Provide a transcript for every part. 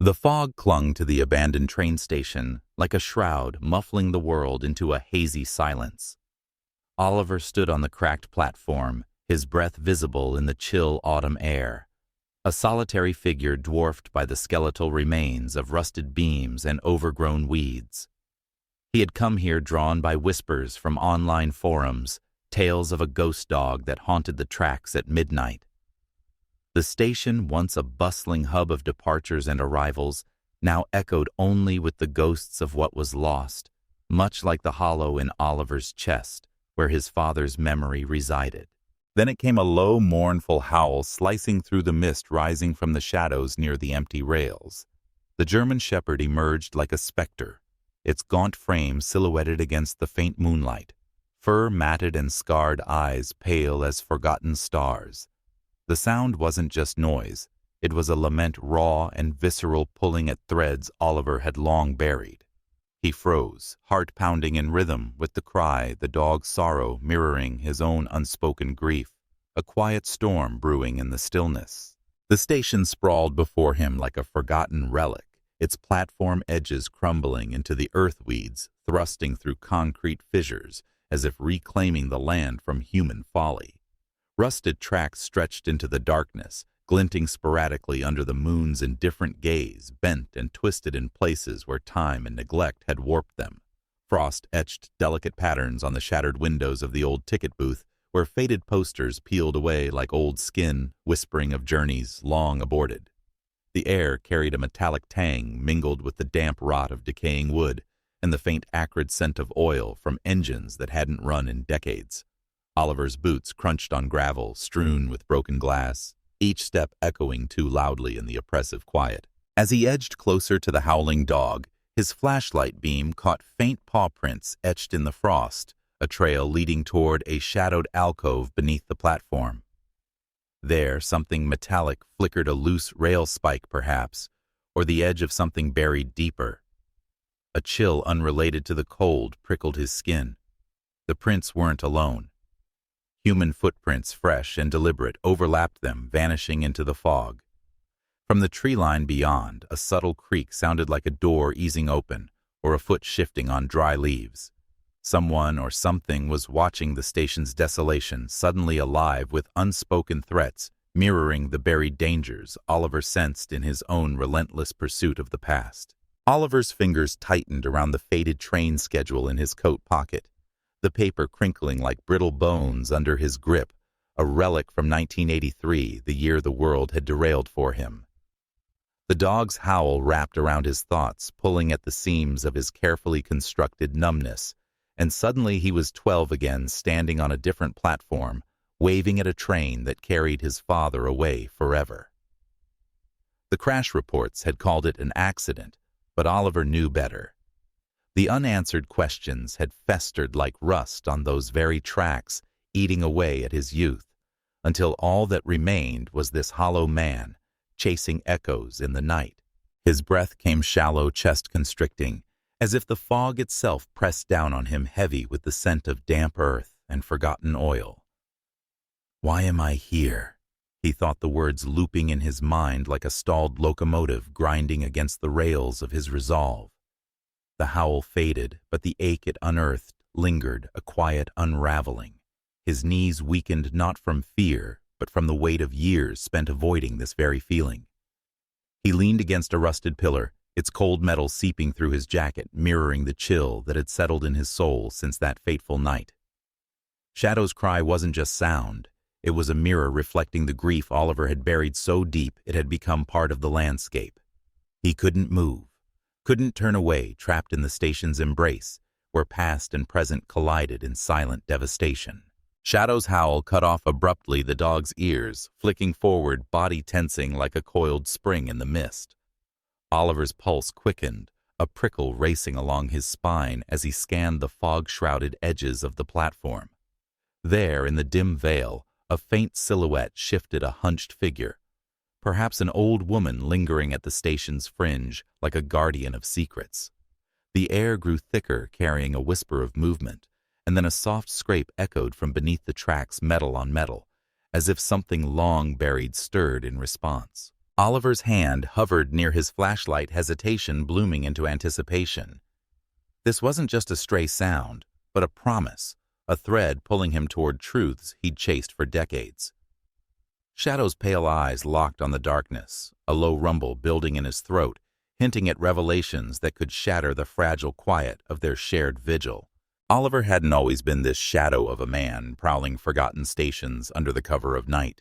The fog clung to the abandoned train station like a shroud, muffling the world into a hazy silence. Oliver stood on the cracked platform, his breath visible in the chill autumn air, a solitary figure dwarfed by the skeletal remains of rusted beams and overgrown weeds. He had come here drawn by whispers from online forums, tales of a ghost dog that haunted the tracks at midnight. The station, once a bustling hub of departures and arrivals, now echoed only with the ghosts of what was lost, much like the hollow in Oliver's chest, where his father's memory resided. Then it came a low, mournful howl slicing through the mist rising from the shadows near the empty rails. The German shepherd emerged like a specter, its gaunt frame silhouetted against the faint moonlight, fur matted and scarred eyes pale as forgotten stars. The sound wasn't just noise, it was a lament raw and visceral, pulling at threads Oliver had long buried. He froze, heart pounding in rhythm with the cry, the dog's sorrow mirroring his own unspoken grief, a quiet storm brewing in the stillness. The station sprawled before him like a forgotten relic, its platform edges crumbling into the earthweeds, thrusting through concrete fissures as if reclaiming the land from human folly. Rusted tracks stretched into the darkness, glinting sporadically under the moon's indifferent gaze, bent and twisted in places where time and neglect had warped them. Frost etched delicate patterns on the shattered windows of the old ticket booth, where faded posters peeled away like old skin, whispering of journeys long aborted. The air carried a metallic tang mingled with the damp rot of decaying wood and the faint acrid scent of oil from engines that hadn't run in decades. Oliver's boots crunched on gravel strewn with broken glass, each step echoing too loudly in the oppressive quiet. As he edged closer to the howling dog, his flashlight beam caught faint paw prints etched in the frost, a trail leading toward a shadowed alcove beneath the platform. There, something metallic flickered, a loose rail spike perhaps, or the edge of something buried deeper. A chill unrelated to the cold prickled his skin. The prints weren't alone. Human footprints, fresh and deliberate, overlapped them, vanishing into the fog. From the tree line beyond, a subtle creak sounded like a door easing open or a foot shifting on dry leaves. Someone or something was watching the station's desolation, suddenly alive with unspoken threats, mirroring the buried dangers Oliver sensed in his own relentless pursuit of the past. Oliver's fingers tightened around the faded train schedule in his coat pocket, the paper crinkling like brittle bones under his grip, a relic from 1983, the year the world had derailed for him. The dog's howl wrapped around his thoughts, pulling at the seams of his carefully constructed numbness, and suddenly he was 12 again, standing on a different platform, waving at a train that carried his father away forever. The crash reports had called it an accident, but Oliver knew better. The unanswered questions had festered like rust on those very tracks, eating away at his youth, until all that remained was this hollow man, chasing echoes in the night. His breath came shallow, chest-constricting, as if the fog itself pressed down on him heavy with the scent of damp earth and forgotten oil. "Why am I here?" He thought, the words looping in his mind like a stalled locomotive grinding against the rails of his resolve. The howl faded, but the ache it unearthed lingered, a quiet unraveling. His knees weakened not from fear, but from the weight of years spent avoiding this very feeling. He leaned against a rusted pillar, its cold metal seeping through his jacket, mirroring the chill that had settled in his soul since that fateful night. Shadow's cry wasn't just sound. It was a mirror reflecting the grief Oliver had buried so deep it had become part of the landscape. He couldn't move, couldn't turn away, trapped in the station's embrace, where past and present collided in silent devastation. Shadow's howl cut off abruptly the dog's ears, flicking forward, body tensing like a coiled spring in the mist. Oliver's pulse quickened, a prickle racing along his spine as he scanned the fog-shrouded edges of the platform. There, in the dim veil, a faint silhouette shifted, a hunched figure, perhaps an old woman lingering at the station's fringe like a guardian of secrets. The air grew thicker, carrying a whisper of movement, and then a soft scrape echoed from beneath the tracks, metal on metal, as if something long buried stirred in response. Oliver's hand hovered near his flashlight, hesitation blooming into anticipation. This wasn't just a stray sound, but a promise, a thread pulling him toward truths he'd chased for decades. Shadow's pale eyes locked on the darkness, a low rumble building in his throat, hinting at revelations that could shatter the fragile quiet of their shared vigil. Oliver hadn't always been this shadow of a man prowling forgotten stations under the cover of night.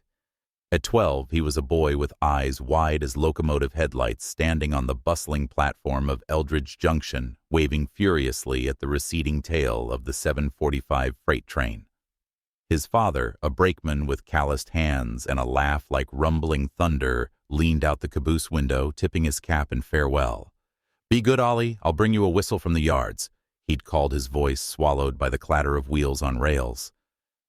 At 12, he was a boy with eyes wide as locomotive headlights standing on the bustling platform of Eldridge Junction, waving furiously at the receding tail of the 7:45 freight train. His father, a brakeman with calloused hands and a laugh like rumbling thunder, leaned out the caboose window, tipping his cap in farewell. "Be good, Ollie. I'll bring you a whistle from the yards," he'd called, his voice swallowed by the clatter of wheels on rails.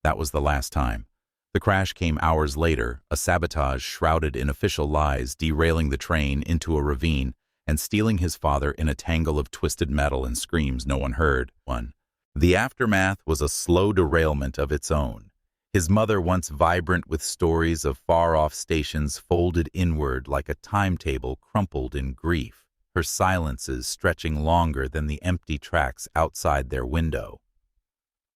That was the last time. The crash came hours later, a sabotage shrouded in official lies, derailing the train into a ravine and stealing his father in a tangle of twisted metal and screams no one heard. The aftermath was a slow derailment of its own. His mother, once vibrant with stories of far-off stations, folded inward like a timetable crumpled in grief, her silences stretching longer than the empty tracks outside their window.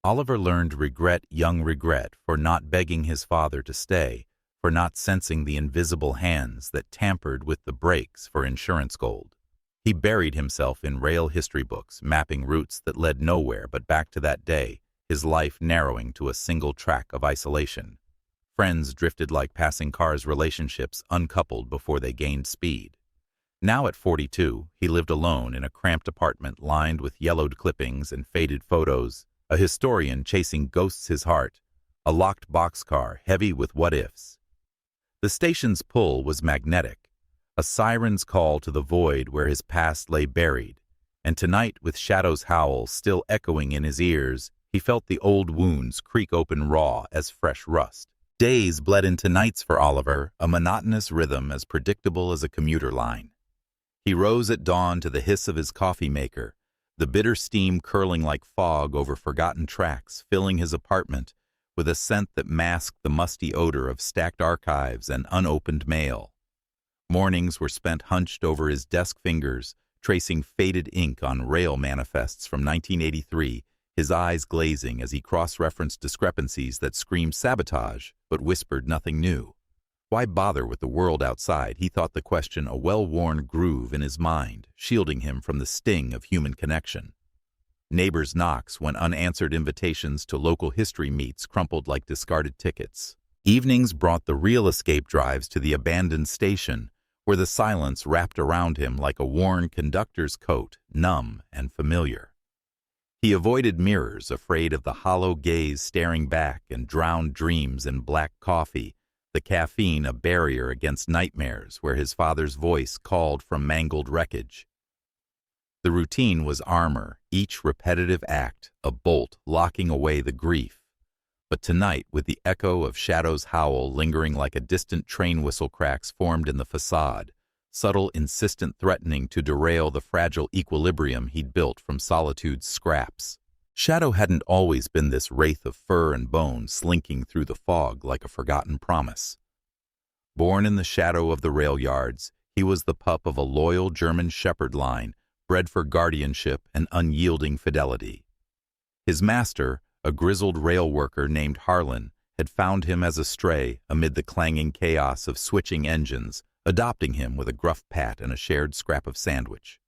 Oliver learned regret, young regret, for not begging his father to stay, for not sensing the invisible hands that tampered with the brakes for insurance gold. He buried himself in rail history books, mapping routes that led nowhere but back to that day, his life narrowing to a single track of isolation. Friends drifted like passing cars, relationships uncoupled before they gained speed. Now at 42, he lived alone in a cramped apartment lined with yellowed clippings and faded photos, a historian chasing ghosts his heart, a locked boxcar heavy with what-ifs. The station's pull was magnetic, a siren's call to the void where his past lay buried, and tonight, with Shadow's howl still echoing in his ears, he felt the old wounds creak open raw as fresh rust. Days bled into nights for Oliver, a monotonous rhythm as predictable as a commuter line. He rose at dawn to the hiss of his coffee maker, the bitter steam curling like fog over forgotten tracks, filling his apartment with a scent that masked the musty odor of stacked archives and unopened mail. Mornings were spent hunched over his desk fingers, tracing faded ink on rail manifests from 1983, his eyes glazing as he cross-referenced discrepancies that screamed sabotage but whispered nothing new. Why bother with the world outside? He thought the question a well-worn groove in his mind, shielding him from the sting of human connection. Neighbors' knocks when unanswered invitations to local history meets crumpled like discarded tickets. Evenings brought the real escape drives to the abandoned station, where the silence wrapped around him like a worn conductor's coat, numb and familiar. He avoided mirrors, afraid of the hollow gaze staring back and drowned dreams in black coffee, the caffeine a barrier against nightmares where his father's voice called from mangled wreckage. The routine was armor, each repetitive act a bolt locking away the grief. But tonight, with the echo of Shadow's howl lingering like a distant train whistle cracks formed in the facade, subtle, insistent threatening to derail the fragile equilibrium he'd built from solitude's scraps. Shadow hadn't always been this wraith of fur and bone slinking through the fog like a forgotten promise. Born in the shadow of the rail yards, he was the pup of a loyal German shepherd line, bred for guardianship and unyielding fidelity. His master, a grizzled rail worker named Harlan, had found him as a stray amid the clanging chaos of switching engines, adopting him with a gruff pat and a shared scrap of sandwich.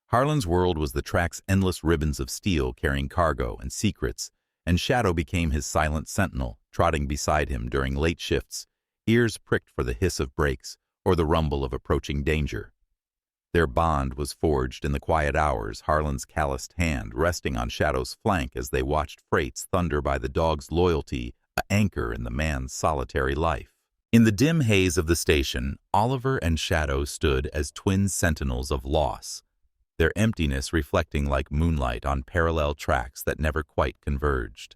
Harlan's world was the track's endless ribbons of steel carrying cargo and secrets, and Shadow became his silent sentinel, trotting beside him during late shifts, ears pricked for the hiss of brakes or the rumble of approaching danger. Their bond was forged in the quiet hours, Harlan's calloused hand resting on Shadow's flank as they watched freights thunder by the dog's loyalty, an anchor in the man's solitary life. In the dim haze of the station, Oliver and Shadow stood as twin sentinels of loss, their emptiness reflecting like moonlight on parallel tracks that never quite converged.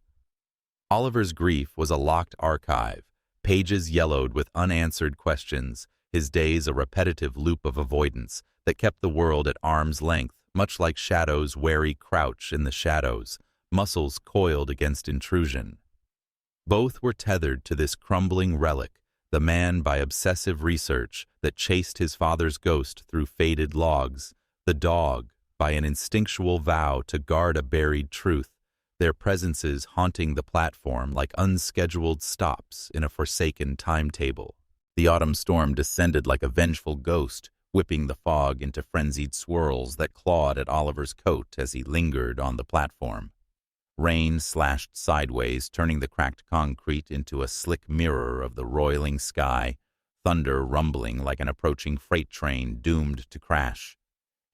Oliver's grief was a locked archive, pages yellowed with unanswered questions, his days a repetitive loop of avoidance that kept the world at arm's length, much like Shadow's wary crouch in the shadows, muscles coiled against intrusion. Both were tethered to this crumbling relic, The man by obsessive research that chased his father's ghost through faded logs. The dog by an instinctual vow to guard a buried truth, their presences haunting the platform like unscheduled stops in a forsaken timetable. The autumn storm descended like a vengeful ghost, whipping the fog into frenzied swirls that clawed at Oliver's coat as he lingered on the platform. Rain slashed sideways, turning the cracked concrete into a slick mirror of the roiling sky, thunder rumbling like an approaching freight train doomed to crash.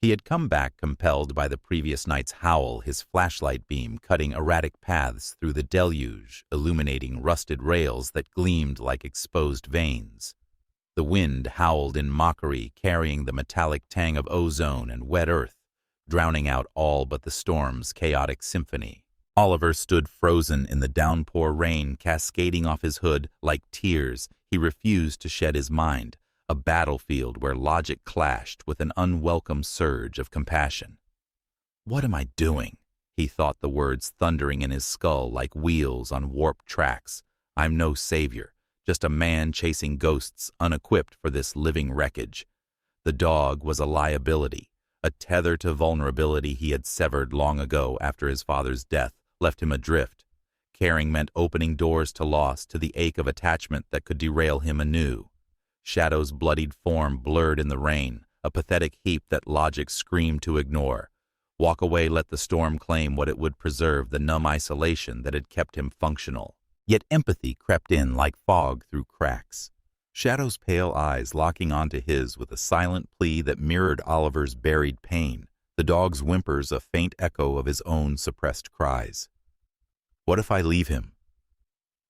He had come back compelled by the previous night's howl, his flashlight beam cutting erratic paths through the deluge, illuminating rusted rails that gleamed like exposed veins. The wind howled in mockery, carrying the metallic tang of ozone and wet earth, drowning out all but the storm's chaotic symphony. Oliver stood frozen in the downpour rain cascading off his hood like tears. He refused to shed his mind, a battlefield where logic clashed with an unwelcome surge of compassion. "What am I doing?" he thought, the words thundering in his skull like wheels on warped tracks. "I'm no savior, just a man chasing ghosts unequipped for this living wreckage." The dog was a liability, a tether to vulnerability he had severed long ago after his father's death left him adrift. Caring meant opening doors to loss, to the ache of attachment that could derail him anew. Shadow's bloodied form blurred in the rain, a pathetic heap that logic screamed to ignore. Walk away, let the storm claim what it would preserve, the numb isolation that had kept him functional. Yet empathy crept in like fog through cracks. Shadow's pale eyes locking onto his with a silent plea that mirrored Oliver's buried pain, the dog's whimpers a faint echo of his own suppressed cries. What if I leave him?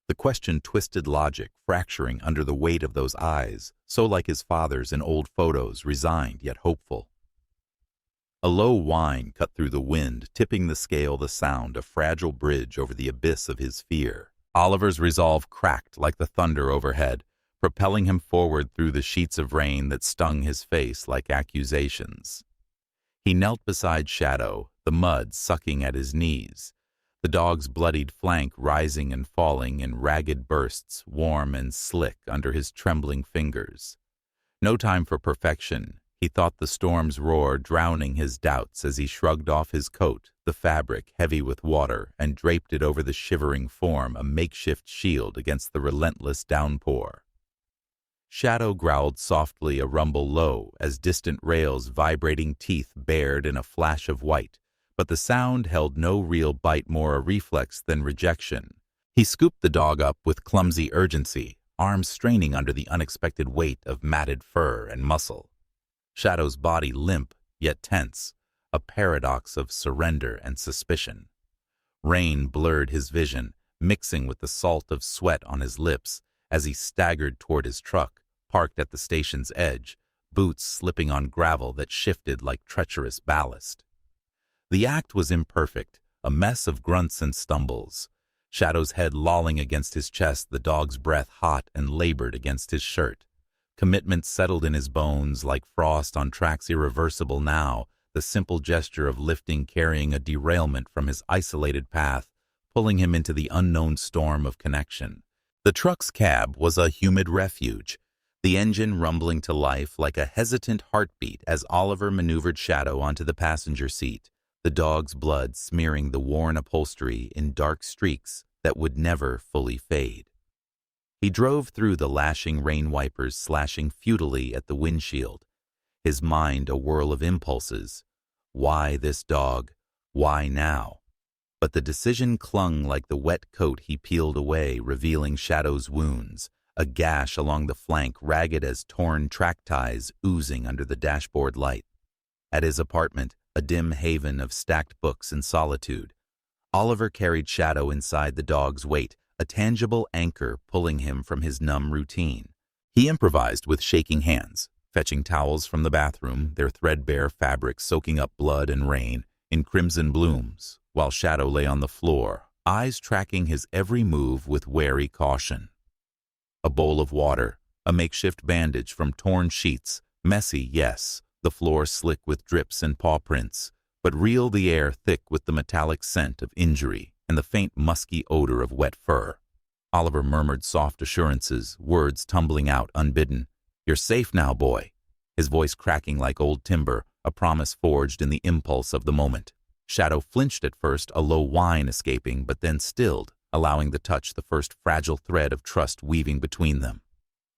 The question twisted logic, fracturing under the weight of those eyes, so like his father's in old photos, resigned yet hopeful. A low whine cut through the wind, tipping the scale, the sound, a fragile bridge over the abyss of his fear. Oliver's resolve cracked like the thunder overhead, propelling him forward through the sheets of rain that stung his face like accusations. He knelt beside Shadow, the mud sucking at his knees, the dog's bloodied flank rising and falling in ragged bursts, warm and slick under his trembling fingers. No time for perfection. He thought the storm's roar drowning his doubts as he shrugged off his coat, the fabric heavy with water, and draped it over the shivering form, a makeshift shield against the relentless downpour. Shadow growled softly, a rumble low, as distant rails' vibrating teeth bared in a flash of white, but the sound held no real bite, more a reflex than rejection. He scooped the dog up with clumsy urgency, arms straining under the unexpected weight of matted fur and muscle. Shadow's body limp, yet tense, a paradox of surrender and suspicion. Rain blurred his vision, mixing with the salt of sweat on his lips as he staggered toward his truck, parked at the station's edge, boots slipping on gravel that shifted like treacherous ballast. The act was imperfect, a mess of grunts and stumbles. Shadow's head lolling against his chest, the dog's breath hot and labored against his shirt. Commitment settled in his bones like frost on tracks irreversible now, the simple gesture of lifting carrying a derailment from his isolated path, pulling him into the unknown storm of connection. The truck's cab was a humid refuge, the engine rumbling to life like a hesitant heartbeat as Oliver maneuvered Shadow onto the passenger seat, the dog's blood smearing the worn upholstery in dark streaks that would never fully fade. He drove through the lashing rain wipers, slashing futilely at the windshield, his mind a whirl of impulses. Why this dog? Why now? But the decision clung like the wet coat he peeled away, revealing Shadow's wounds, a gash along the flank ragged as torn track ties oozing under the dashboard light. At his apartment, a dim haven of stacked books and solitude, Oliver carried Shadow inside the dog's weight, a tangible anchor pulling him from his numb routine. He improvised with shaking hands, fetching towels from the bathroom, their threadbare fabric soaking up blood and rain in crimson blooms, while Shadow lay on the floor, eyes tracking his every move with wary caution. A bowl of water, a makeshift bandage from torn sheets, messy, yes, the floor slick with drips and paw prints, but real, the air thick with the metallic scent of injury and the faint musky odor of wet fur. Oliver murmured soft assurances, words tumbling out unbidden. "You're safe now, boy," his voice cracking like old timber, a promise forged in the impulse of the moment. Shadow flinched at first, a low whine escaping, but then stilled, allowing the touch the first fragile thread of trust weaving between them.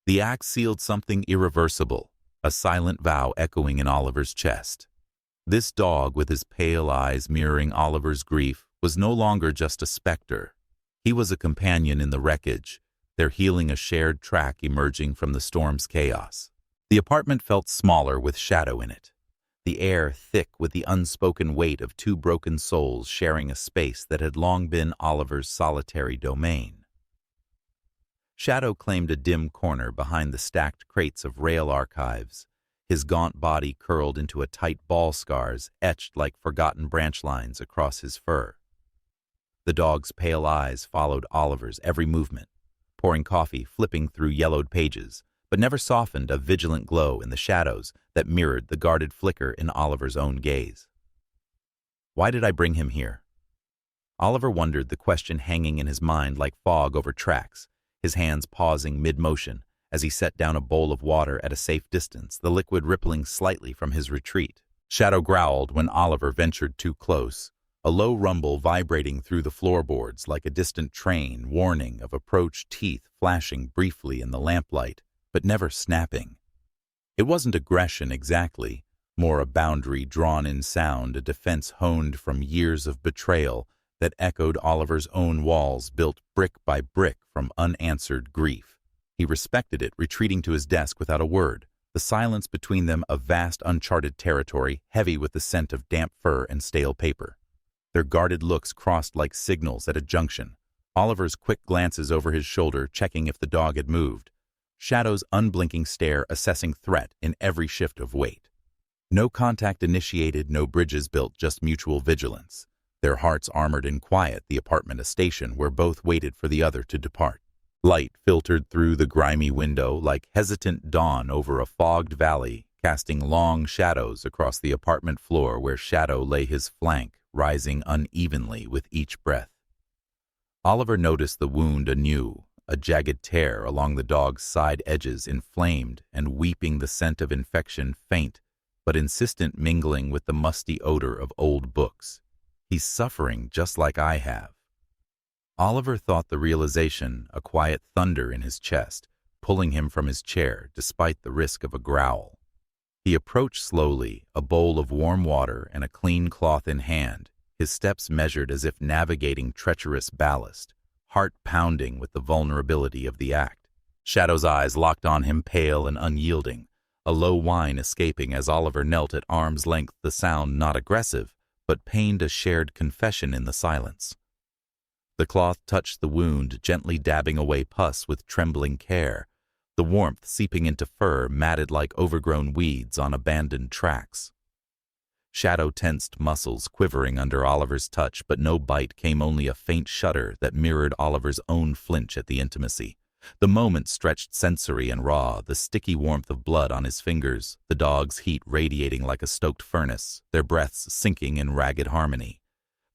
The act sealed something irreversible, a silent vow echoing in Oliver's chest. This dog, with his pale eyes mirroring Oliver's grief, was no longer just a specter. He was a companion in the wreckage, their healing a shared track emerging from the storm's chaos. The apartment felt smaller with Shadow in it, the air thick with the unspoken weight of two broken souls sharing a space that had long been Oliver's solitary domain. Shadow claimed a dim corner behind the stacked crates of rail archives, his gaunt body curled into a tight ball scars etched like forgotten branch lines across his fur. The dog's pale eyes followed Oliver's every movement, pouring coffee, flipping through yellowed pages, but never softened a vigilant glow in the shadows that mirrored the guarded flicker in Oliver's own gaze. Why did I bring him here? Oliver wondered, the question hanging in his mind like fog over tracks, his hands pausing mid-motion as he set down a bowl of water at a safe distance, the liquid rippling slightly from his retreat. Shadow growled when Oliver ventured too close, a low rumble vibrating through the floorboards like a distant train warning of approach, teeth flashing briefly in the lamplight, but never snapping. It wasn't aggression exactly, more a boundary drawn in sound, a defense honed from years of betrayal that echoed Oliver's own walls built brick by brick from unanswered grief. He respected it, retreating to his desk without a word, the silence between them a vast uncharted territory heavy with the scent of damp fur and stale paper. Their guarded looks crossed like signals at a junction, Oliver's quick glances over his shoulder checking if the dog had moved, Shadow's unblinking stare assessing threat in every shift of weight. No contact initiated, no bridges built, just mutual vigilance, their hearts armored in quiet, the apartment a station where both waited for the other to depart. Light filtered through the grimy window like hesitant dawn over a fogged valley, casting long shadows across the apartment floor where Shadow lay his flank, rising unevenly with each breath. Oliver noticed the wound anew, a jagged tear along the dog's side edges inflamed and weeping, the scent of infection faint but insistent, mingling with the musty odor of old books. He's suffering just like I have. Oliver thought the realization a quiet thunder in his chest, pulling him from his chair despite the risk of a growl. He approached slowly, a bowl of warm water and a clean cloth in hand, his steps measured as if navigating treacherous ballast, heart pounding with the vulnerability of the act. Shadow's eyes locked on him, pale and unyielding, a low whine escaping as Oliver knelt at arm's length, the sound not aggressive, but pained a shared confession in the silence. The cloth touched the wound, gently dabbing away pus with trembling care, the warmth seeping into fur matted like overgrown weeds on abandoned tracks. Shadow tensed muscles quivering under Oliver's touch, but no bite came, only a faint shudder that mirrored Oliver's own flinch at the intimacy. The moment stretched sensory and raw, the sticky warmth of blood on his fingers, the dog's heat radiating like a stoked furnace, their breaths sinking in ragged harmony.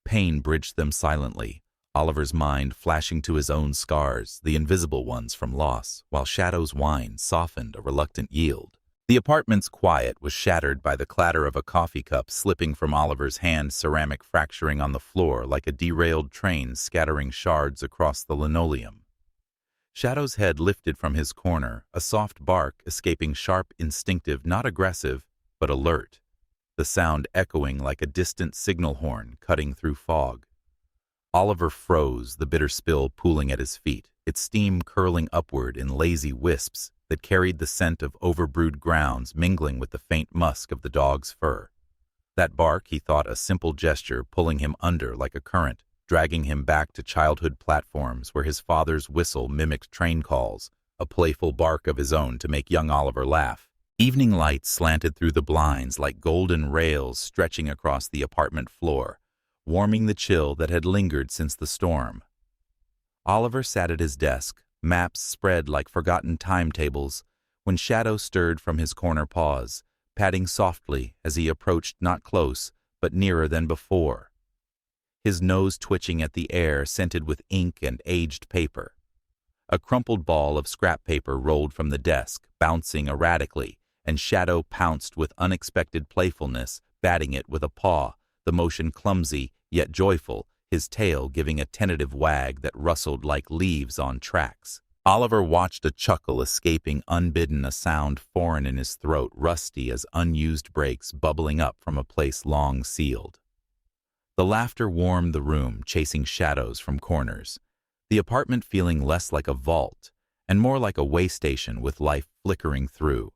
Pain bridged them silently, Oliver's mind flashing to his own scars, the invisible ones from loss, while Shadow's whine softened a reluctant yield. The apartment's quiet was shattered by the clatter of a coffee cup slipping from Oliver's hand, ceramic fracturing on the floor like a derailed train scattering shards across the linoleum. Shadow's head lifted from his corner, a soft bark escaping, sharp, instinctive, not aggressive, but alert, the sound echoing like a distant signal horn cutting through fog. Oliver froze, the bitter spill pooling at his feet, its steam curling upward in lazy wisps that carried the scent of overbrewed grounds mingling with the faint musk of the dog's fur. That bark, he thought, a simple gesture pulling him under like a current, dragging him back to childhood platforms where his father's whistle mimicked train calls, a playful bark of his own to make young Oliver laugh. Evening light slanted through the blinds like golden rails stretching across the apartment floor, warming the chill that had lingered since the storm. Oliver sat at his desk, maps spread like forgotten timetables, when Shadow stirred from his corner pause, padding softly as he approached, not close, but nearer than before. His nose twitching at the air scented with ink and aged paper. A crumpled ball of scrap paper rolled from the desk, bouncing erratically, and Shadow pounced with unexpected playfulness, batting it with a paw, the motion clumsy yet joyful, his tail giving a tentative wag that rustled like leaves on tracks. Oliver watched a chuckle escaping unbidden, a sound foreign in his throat, rusty as unused brakes bubbling up from a place long sealed. The laughter warmed the room, chasing shadows from corners, the apartment feeling less like a vault and more like a way station with life flickering through.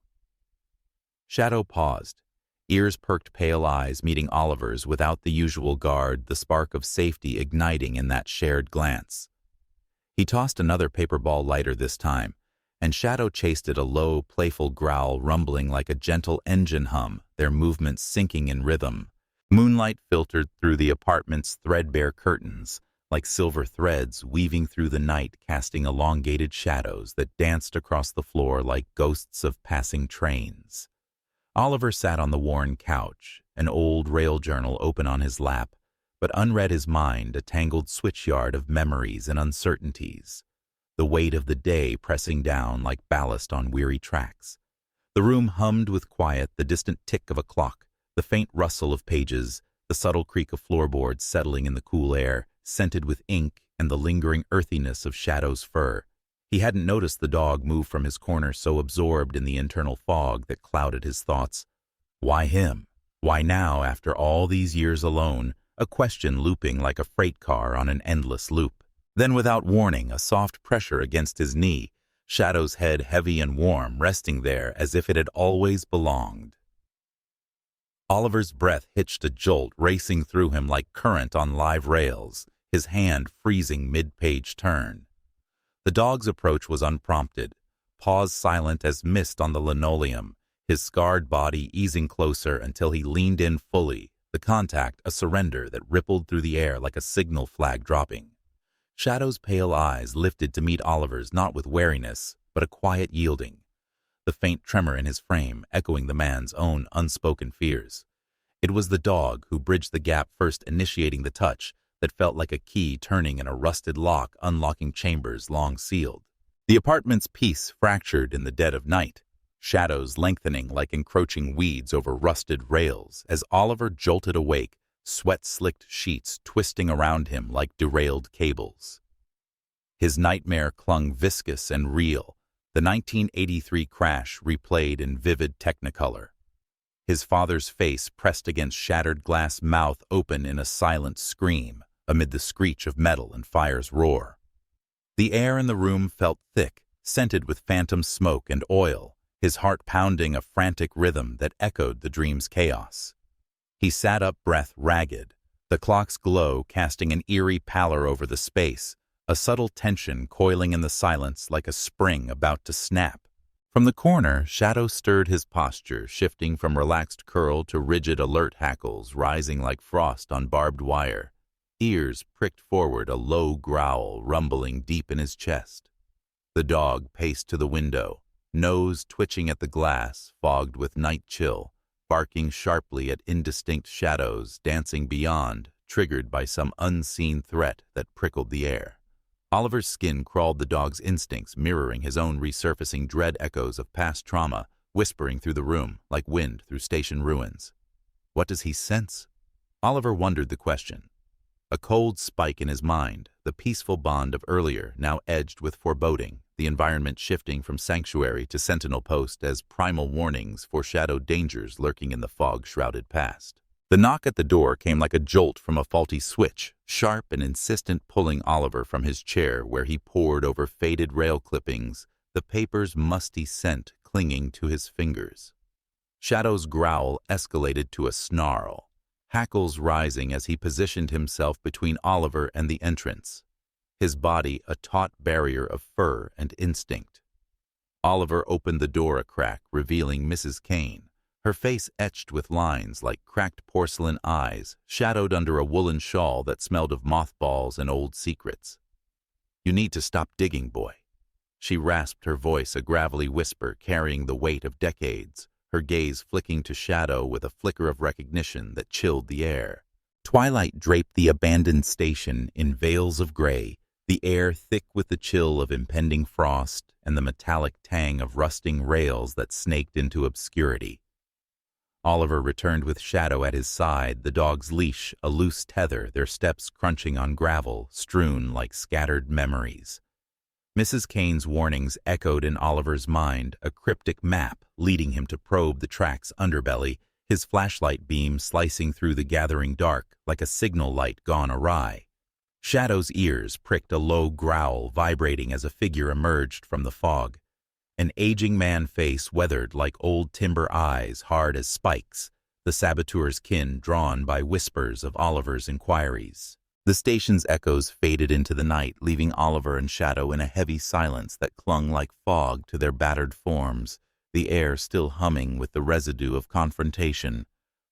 Shadow paused, ears perked, pale eyes meeting Oliver's without the usual guard, the spark of safety igniting in that shared glance. He tossed another paper ball lighter this time, and Shadow chased it, a low, playful growl rumbling like a gentle engine hum, their movements syncing in rhythm. Moonlight filtered through the apartment's threadbare curtains, like silver threads weaving through the night, casting elongated shadows that danced across the floor like ghosts of passing trains. Oliver sat on the worn couch, an old rail journal open on his lap, but unread his mind, a tangled switchyard of memories and uncertainties, the weight of the day pressing down like ballast on weary tracks. The room hummed with quiet, the distant tick of a clock, the faint rustle of pages, the subtle creak of floorboards settling in the cool air, scented with ink and the lingering earthiness of Shadow's fur. He hadn't noticed the dog move from his corner, so absorbed in the internal fog that clouded his thoughts. Why him? Why now, after all these years alone? A question looping like a freight car on an endless loop. Then, without warning, a soft pressure against his knee, Shadow's head heavy and warm, resting there as if it had always belonged. Oliver's breath hitched a jolt, racing through him like current on live rails, his hand freezing mid-page turn. The dog's approach was unprompted, paws silent as mist on the linoleum, his scarred body easing closer until he leaned in fully, the contact a surrender that rippled through the air like a signal flag dropping. Shadow's pale eyes lifted to meet Oliver's, not with wariness, but a quiet yielding, the faint tremor in his frame echoing the man's own unspoken fears. It was the dog who bridged the gap, first initiating the touch that felt like a key turning in a rusted lock, unlocking chambers long sealed. The apartment's peace fractured in the dead of night, shadows lengthening like encroaching weeds over rusted rails as Oliver jolted awake, sweat-slicked sheets twisting around him like derailed cables. His nightmare clung viscous and real, the 1983 crash replayed in vivid technicolor. His father's face pressed against shattered glass, mouth open in a silent scream amid the screech of metal and fire's roar. The air in the room felt thick, scented with phantom smoke and oil, his heart pounding a frantic rhythm that echoed the dream's chaos. He sat up, breath ragged, the clock's glow casting an eerie pallor over the space, a subtle tension coiling in the silence like a spring about to snap. From the corner, Shadow stirred his posture, shifting from relaxed curl to rigid alert hackles rising like frost on barbed wire. Ears pricked forward, a low growl rumbling deep in his chest. The dog paced to the window, nose twitching at the glass, fogged with night chill, barking sharply at indistinct shadows dancing beyond, triggered by some unseen threat that prickled the air. Oliver's skin crawled, the dog's instincts mirroring his own, resurfacing dread echoes of past trauma, whispering through the room like wind through station ruins. What does he sense? Oliver wondered the question. A cold spike in his mind, the peaceful bond of earlier now edged with foreboding, the environment shifting from sanctuary to sentinel post as primal warnings foreshadowed dangers lurking in the fog-shrouded past. The knock at the door came like a jolt from a faulty switch, sharp and insistent, pulling Oliver from his chair where he pored over faded rail clippings, the paper's musty scent clinging to his fingers. Shadow's growl escalated to a snarl, hackles rising as he positioned himself between Oliver and the entrance, his body a taut barrier of fur and instinct. Oliver opened the door a crack, revealing Mrs. Kane, her face etched with lines like cracked porcelain eyes, shadowed under a woolen shawl that smelled of mothballs and old secrets. "You need to stop digging, boy." She rasped, her voice a gravelly whisper carrying the weight of decades, her gaze flicking to Shadow with a flicker of recognition that chilled the air. Twilight draped the abandoned station in veils of gray, the air thick with the chill of impending frost and the metallic tang of rusting rails that snaked into obscurity. Oliver returned with Shadow at his side, the dog's leash a loose tether, their steps crunching on gravel, strewn like scattered memories. Mrs. Kane's warnings echoed in Oliver's mind, a cryptic map leading him to probe the track's underbelly, his flashlight beam slicing through the gathering dark like a signal light gone awry. Shadow's ears pricked a low growl vibrating as a figure emerged from the fog. An aging man face weathered like old timber eyes, hard as spikes, the saboteur's kin drawn by whispers of Oliver's inquiries. The station's echoes faded into the night, leaving Oliver and Shadow in a heavy silence that clung like fog to their battered forms, the air still humming with the residue of confrontation,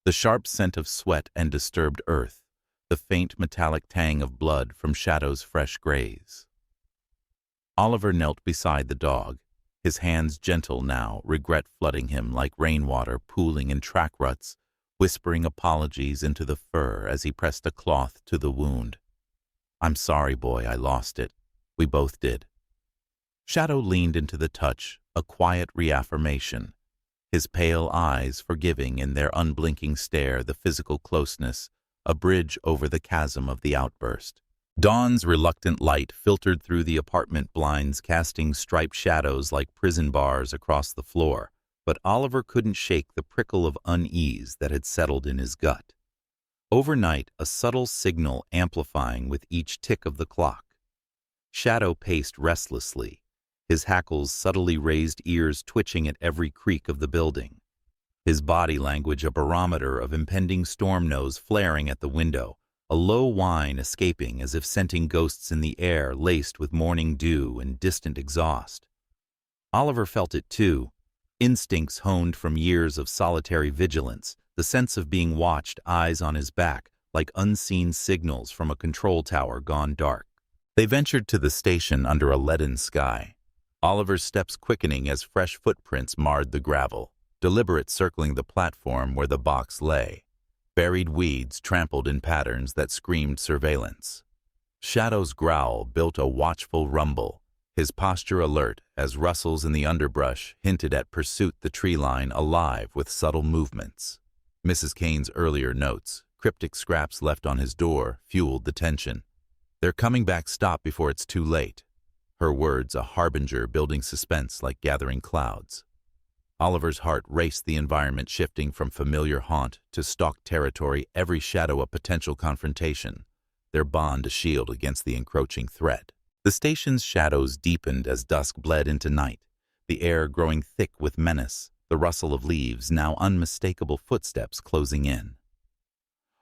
the sharp scent of sweat and disturbed earth, the faint metallic tang of blood from Shadow's fresh graze. Oliver knelt beside the dog, his hands gentle now, regret flooding him like rainwater pooling in track ruts, whispering apologies into the fur as he pressed a cloth to the wound. "I'm sorry, boy, I lost it. We both did." Shadow leaned into the touch, a quiet reaffirmation, his pale eyes forgiving in their unblinking stare the physical closeness, a bridge over the chasm of the outburst. Dawn's reluctant light filtered through the apartment blinds, casting striped shadows like prison bars across the floor, but Oliver couldn't shake the prickle of unease that had settled in his gut. Overnight, a subtle signal amplifying with each tick of the clock. Shadow paced restlessly, his hackles subtly raised ears twitching at every creak of the building. His body language a barometer of impending storm nose flaring at the window, a low whine escaping as if scenting ghosts in the air laced with morning dew and distant exhaust. Oliver felt it too, instincts honed from years of solitary vigilance, the sense of being watched, eyes on his back, like unseen signals from a control tower gone dark. They ventured to the station under a leaden sky, Oliver's steps quickening as fresh footprints marred the gravel, deliberate circling the platform where the box lay. Buried weeds trampled in patterns that screamed surveillance. Shadow's growl built a watchful rumble, his posture alert as rustles in the underbrush hinted at pursuit, the tree line alive with subtle movements. Mrs. Kane's earlier notes, cryptic scraps left on his door, fueled the tension. "They're coming back, stop before it's too late." Her words a harbinger building suspense like gathering clouds. Oliver's heart raced, the environment shifting from familiar haunt to stalked territory, every shadow a potential confrontation, their bond a shield against the encroaching threat. The station's shadows deepened as dusk bled into night, the air growing thick with menace, the rustle of leaves, now unmistakable footsteps closing in.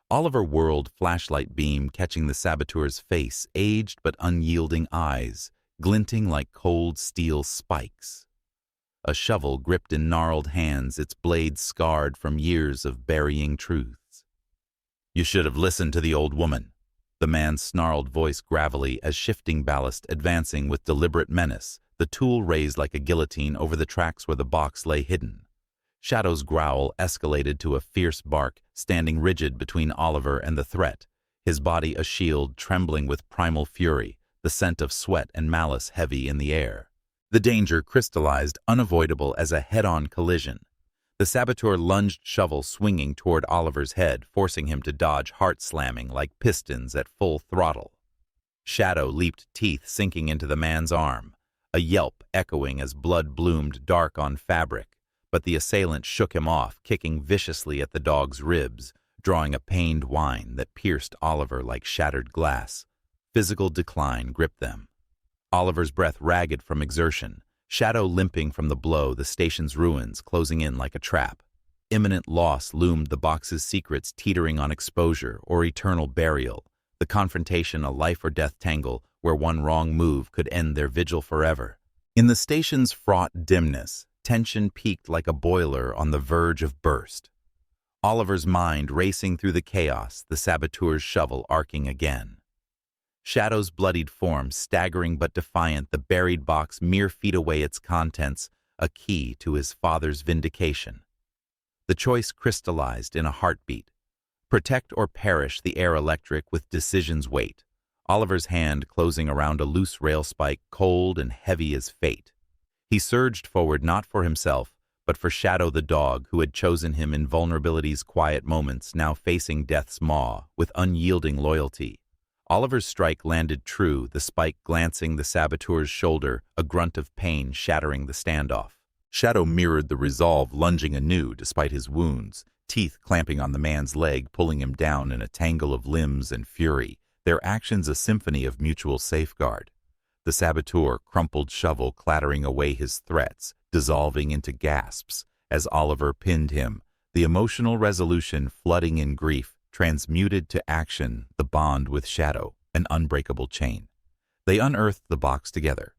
Oliver whirled, flashlight beam catching the saboteur's face, aged but unyielding eyes, glinting like cold steel spikes. A shovel gripped in gnarled hands, its blade scarred from years of burying truths. "You should have listened to the old woman," the man's snarled voice gravelly as shifting ballast advancing with deliberate menace, the tool raised like a guillotine over the tracks where the box lay hidden. Shadow's growl escalated to a fierce bark, standing rigid between Oliver and the threat, his body a shield trembling with primal fury, the scent of sweat and malice heavy in the air. The danger crystallized, unavoidable as a head-on collision. The saboteur lunged, shovel swinging toward Oliver's head, forcing him to dodge, heart slamming like pistons at full throttle. Shadow leaped, teeth sinking into the man's arm, a yelp echoing as blood bloomed dark on fabric, but the assailant shook him off, kicking viciously at the dog's ribs, drawing a pained whine that pierced Oliver like shattered glass. Physical decline gripped them. Oliver's breath ragged from exertion, Shadow limping from the blow, the station's ruins closing in like a trap. Imminent loss loomed, the box's secrets teetering on exposure or eternal burial, the confrontation a life-or-death tangle where one wrong move could end their vigil forever. In the station's fraught dimness, tension peaked like a boiler on the verge of burst. Oliver's mind racing through the chaos, the saboteur's shovel arcing again. Shadow's bloodied form staggering but defiant, the buried box mere feet away, its contents a key to his father's vindication. The choice crystallized in a heartbeat. Protect or perish, the air electric with decision's weight. Oliver's hand closing around a loose rail spike, cold and heavy as fate. He surged forward not for himself, but for Shadow the dog who had chosen him in vulnerability's quiet moments, now facing death's maw with unyielding loyalty. Oliver's strike landed true, the spike glancing the saboteur's shoulder, a grunt of pain shattering the standoff. Shadow mirrored the resolve, lunging anew despite his wounds, teeth clamping on the man's leg, pulling him down in a tangle of limbs and fury, their actions a symphony of mutual safeguard. The saboteur crumpled shovel clattering away his threats, dissolving into gasps as Oliver pinned him, the emotional resolution flooding in grief, transmuted to action, the bond with Shadow, an unbreakable chain. They unearthed the box together,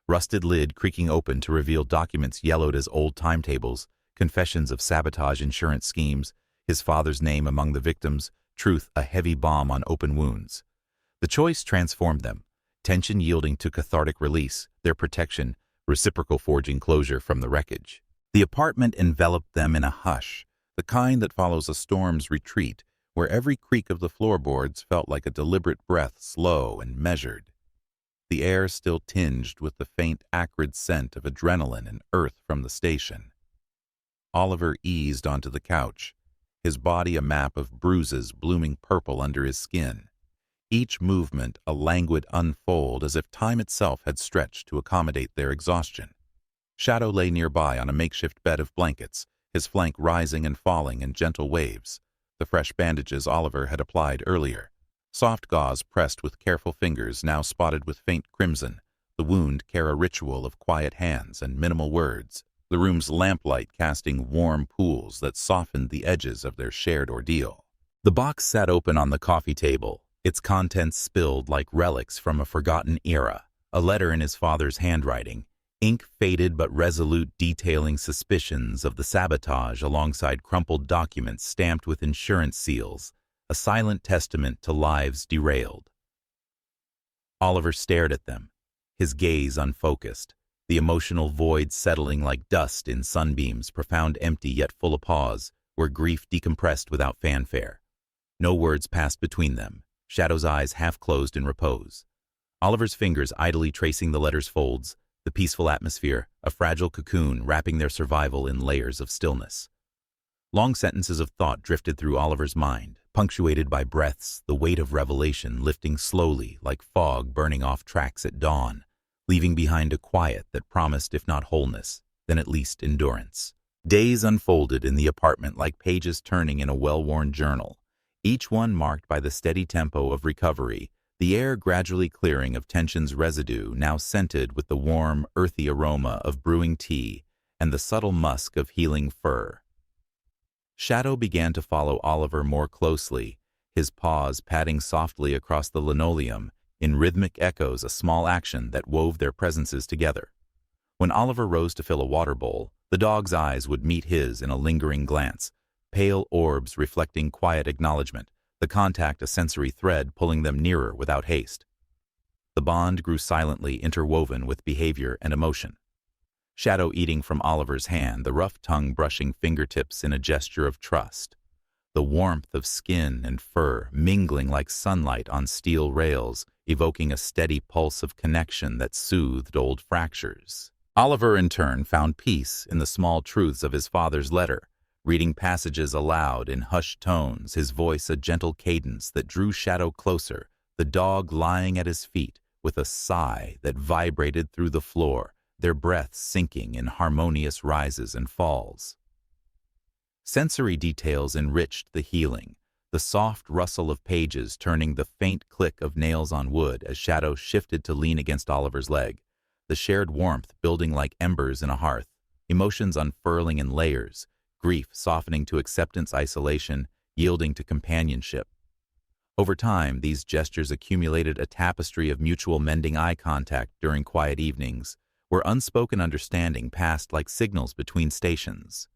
rusted lid creaking open to reveal documents yellowed as old timetables, confessions of sabotage insurance schemes, his father's name among the victims, truth a heavy bomb on open wounds. The choice transformed them, tension yielding to cathartic release, their protection, reciprocal forging closure from the wreckage. The apartment enveloped them in a hush, the kind that follows a storm's retreat, where every creak of the floorboards felt like a deliberate breath, slow and measured. The air still tinged with the faint, acrid scent of adrenaline and earth from the station. Oliver eased onto the couch, his body a map of bruises blooming purple under his skin. Each movement a languid unfold as if time itself had stretched to accommodate their exhaustion. Shadow lay nearby on a makeshift bed of blankets, his flank rising and falling in gentle waves, the fresh bandages Oliver had applied earlier. Soft gauze pressed with careful fingers now spotted with faint crimson, the wound care a ritual of quiet hands and minimal words, the room's lamplight casting warm pools that softened the edges of their shared ordeal. The box sat open on the coffee table, its contents spilled like relics from a forgotten era, a letter in his father's handwriting, ink faded but resolute, detailing suspicions of the sabotage alongside crumpled documents stamped with insurance seals, a silent testament to lives derailed. Oliver stared at them, his gaze unfocused, the emotional void settling like dust in sunbeams, profound, empty yet full of pause, where grief decompressed without fanfare. No words passed between them, Shadow's eyes half closed in repose. Oliver's fingers idly tracing the letter's folds, the peaceful atmosphere, a fragile cocoon wrapping their survival in layers of stillness. Long sentences of thought drifted through Oliver's mind, punctuated by breaths, the weight of revelation lifting slowly like fog burning off tracks at dawn, leaving behind a quiet that promised if not wholeness, then at least endurance. Days unfolded in the apartment like pages turning in a well-worn journal, each one marked by the steady tempo of recovery, the air gradually clearing of tension's residue, now scented with the warm, earthy aroma of brewing tea and the subtle musk of healing fur. Shadow began to follow Oliver more closely, his paws padding softly across the linoleum, in rhythmic echoes, a small action that wove their presences together. When Oliver rose to fill a water bowl, the dog's eyes would meet his in a lingering glance, pale orbs reflecting quiet acknowledgement, the contact a sensory thread pulling them nearer without haste. The bond grew silently interwoven with behavior and emotion. Shadow eating from Oliver's hand, the rough tongue brushing fingertips in a gesture of trust. The warmth of skin and fur mingling like sunlight on steel rails, evoking a steady pulse of connection that soothed old fractures. Oliver, in turn, found peace in the small truths of his father's letter, reading passages aloud in hushed tones, his voice a gentle cadence that drew Shadow closer, the dog lying at his feet with a sigh that vibrated through the floor, their breaths sinking in harmonious rises and falls. Sensory details enriched the healing, the soft rustle of pages turning the faint click of nails on wood as Shadow shifted to lean against Oliver's leg, the shared warmth building like embers in a hearth, emotions unfurling in layers, grief softening to acceptance, isolation yielding to companionship. Over time, these gestures accumulated a tapestry of mutual mending eye contact during quiet evenings, where unspoken understanding passed like signals between stations.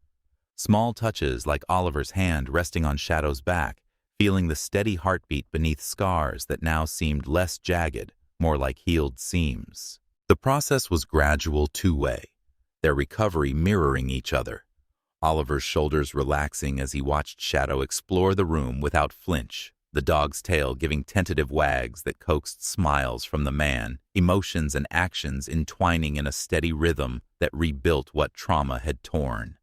Small touches like Oliver's hand resting on Shadow's back, feeling the steady heartbeat beneath scars that now seemed less jagged, more like healed seams. The process was gradual, two-way, their recovery mirroring each other. Oliver's shoulders relaxing as he watched Shadow explore the room without flinch, the dog's tail giving tentative wags that coaxed smiles from the man, emotions and actions entwining in a steady rhythm that rebuilt what trauma had torn.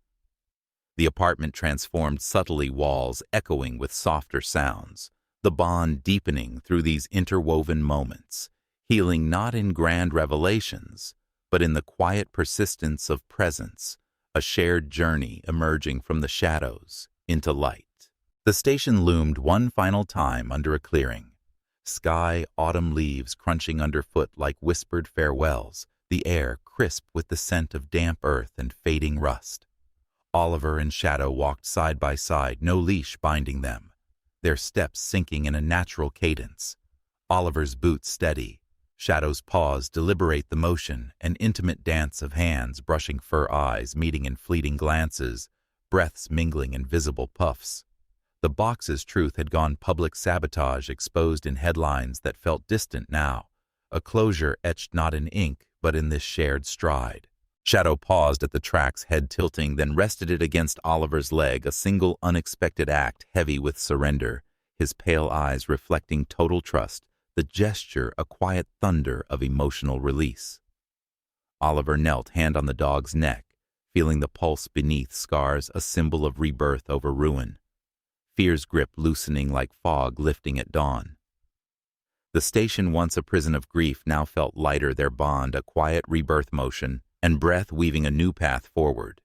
The apartment transformed subtly, walls echoing with softer sounds, the bond deepening through these interwoven moments, healing not in grand revelations, but in the quiet persistence of presence, a shared journey emerging from the shadows into light. The station loomed one final time under a clearing. Sky, autumn leaves crunching underfoot like whispered farewells, the air crisp with the scent of damp earth and fading rust. Oliver and Shadow walked side by side, no leash binding them, their steps sinking in a natural cadence. Oliver's boots steady, Shadow's paws deliberate the motion, an intimate dance of hands brushing fur eyes meeting in fleeting glances, breaths mingling in visible puffs. The box's truth had gone public sabotage exposed in headlines that felt distant now, a closure etched not in ink but in this shared stride. Shadow paused at the tracks, head tilting, then rested it against Oliver's leg, a single unexpected act heavy with surrender, his pale eyes reflecting total trust, the gesture a quiet thunder of emotional release. Oliver knelt, hand on the dog's neck, feeling the pulse beneath, scars a symbol of rebirth over ruin. Fear's grip loosening like fog lifting at dawn. The station, once a prison of grief, now felt lighter, their bond a quiet rebirth motion, and breath weaving a new path forward.